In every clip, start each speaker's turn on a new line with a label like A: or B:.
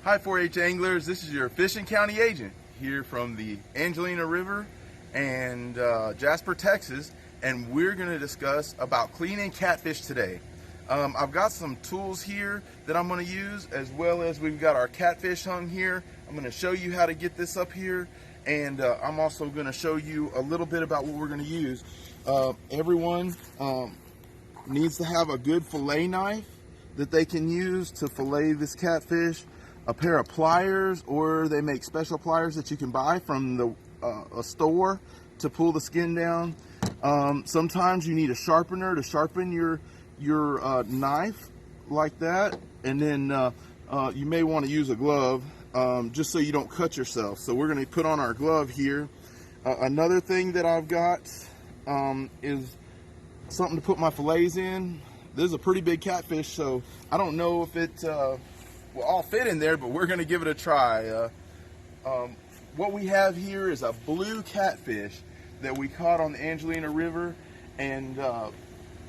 A: Hi 4-H anglers, this is your fishing county agent here from the Angelina River and Jasper, Texas, and we're going to discuss about cleaning catfish today. I've got some tools here that I'm going to use, as well as we've got our catfish hung here. I'm going to show you how to get this up here, and I'm also going to show you a little bit about what we're going to use. Everyone needs to have a good fillet knife that they can use to fillet this catfish, a pair of pliers, or they make special pliers that you can buy from a store to pull the skin down. Sometimes you need a sharpener to sharpen your knife like that, and then you may want to use a glove just so you don't cut yourself. So we're going to put on our glove here. Another thing that I've got is something to put my fillets in. This is a pretty big catfish, so I don't know if it will all fit in there, but we're going to give it a try. What we have here is a blue catfish that we caught on the Angelina River, and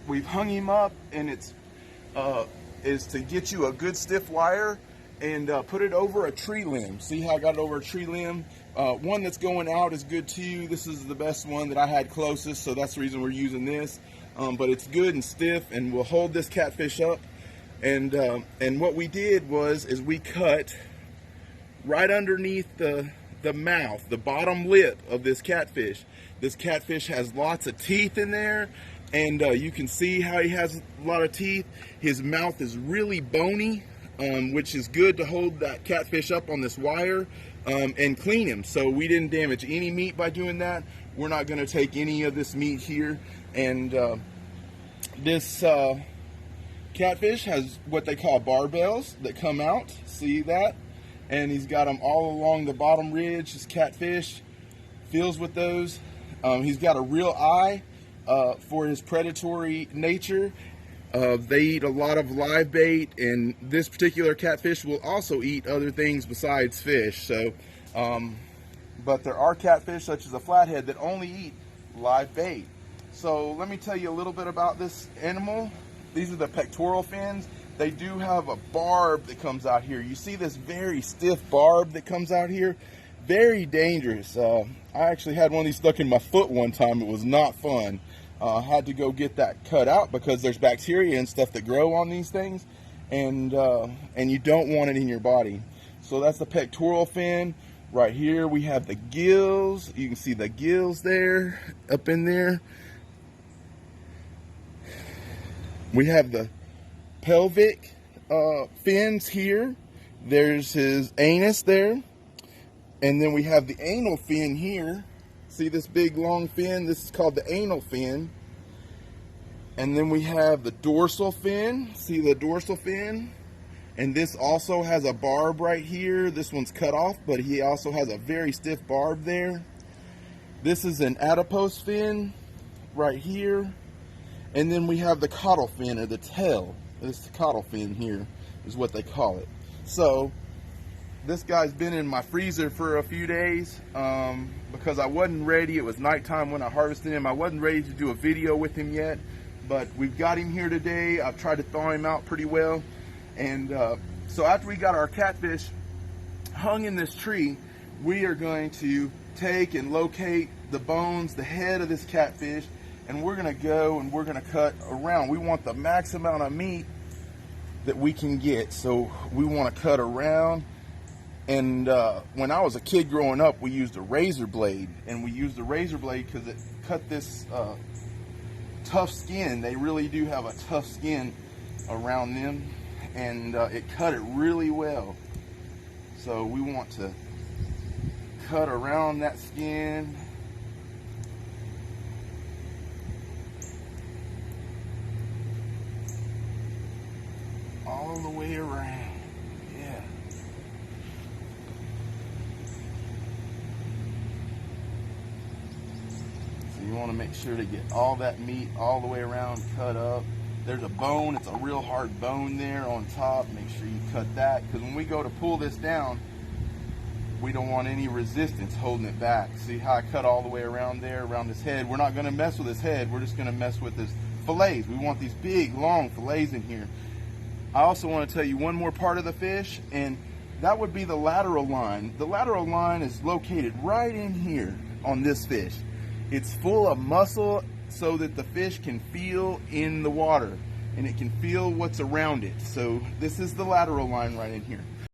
A: we've hung him up, and it's is to get you a good stiff wire and put it over a tree limb. See how I got it over a tree limb? One that's going out is good too. This is the best one that I had closest, so that's the reason we're using this. But it's good and stiff, and we'll hold this catfish up. And what we did is we cut right underneath the mouth, the bottom lip of this catfish. This catfish has lots of teeth in there, and you can see how he has a lot of teeth. His mouth is really bony, which is good to hold that catfish up on this wire and clean him. So we didn't damage any meat by doing that. We're not going to take any of this meat here. And this catfish has what they call barbels that come out. See that? And he's got them all along the bottom ridge. This catfish fills with those. He's got a real eye for his predatory nature. They eat a lot of live bait, and this particular catfish will also eat other things besides fish. So, but there are catfish such as a flathead that only eat live bait. So let me tell you a little bit about this animal. These are the pectoral fins. They do have a barb that comes out here. You see this very stiff barb that comes out here? Very dangerous. I actually had one of these stuck in my foot one time. It was not fun. I had to go get that cut out because there's bacteria and stuff that grow on these things, and you don't want it in your body. So that's the pectoral fin. Right here we have the gills. You can see the gills there, up in there. We have the pelvic fins here. There's his anus there. And then we have the anal fin here. See this big long fin? This is called the anal fin. And then we have the dorsal fin. See the dorsal fin? And this also has a barb right here. This one's cut off, but he also has a very stiff barb there. This is an adipose fin right here. And then we have the caudal fin, or the tail. This is the caudal fin here, is what they call it. So this guy's been in my freezer for a few days because I wasn't ready. It was nighttime when I harvested him. I wasn't ready to do a video with him yet, but we've got him here today. I've tried to thaw him out pretty well. And so after we got our catfish hung in this tree, we are going to take and locate the bones, the head of this catfish, and we're going to go and we're going to cut around. We want the max amount of meat that we can get, so we want to cut around. And when I was a kid growing up, we used a razor blade, and we used the razor blade because it cut this tough skin. They really do have a tough skin around them, and it cut it really well. So we want to cut around that skin. All the way around, yeah. So you want to make sure to get all that meat all the way around cut up. There's a bone, it's a real hard bone there on top. Make sure you cut that, because when we go to pull this down, we don't want any resistance holding it back. See how I cut all the way around there, around his head? We're not going to mess with his head, we're just going to mess with his fillets. We want these big, long fillets in here. I also want to tell you one more part of the fish, and that would be the lateral line. The lateral line is located right in here on this fish. It's full of muscle so that the fish can feel in the water and it can feel what's around it. So this is the lateral line right in here.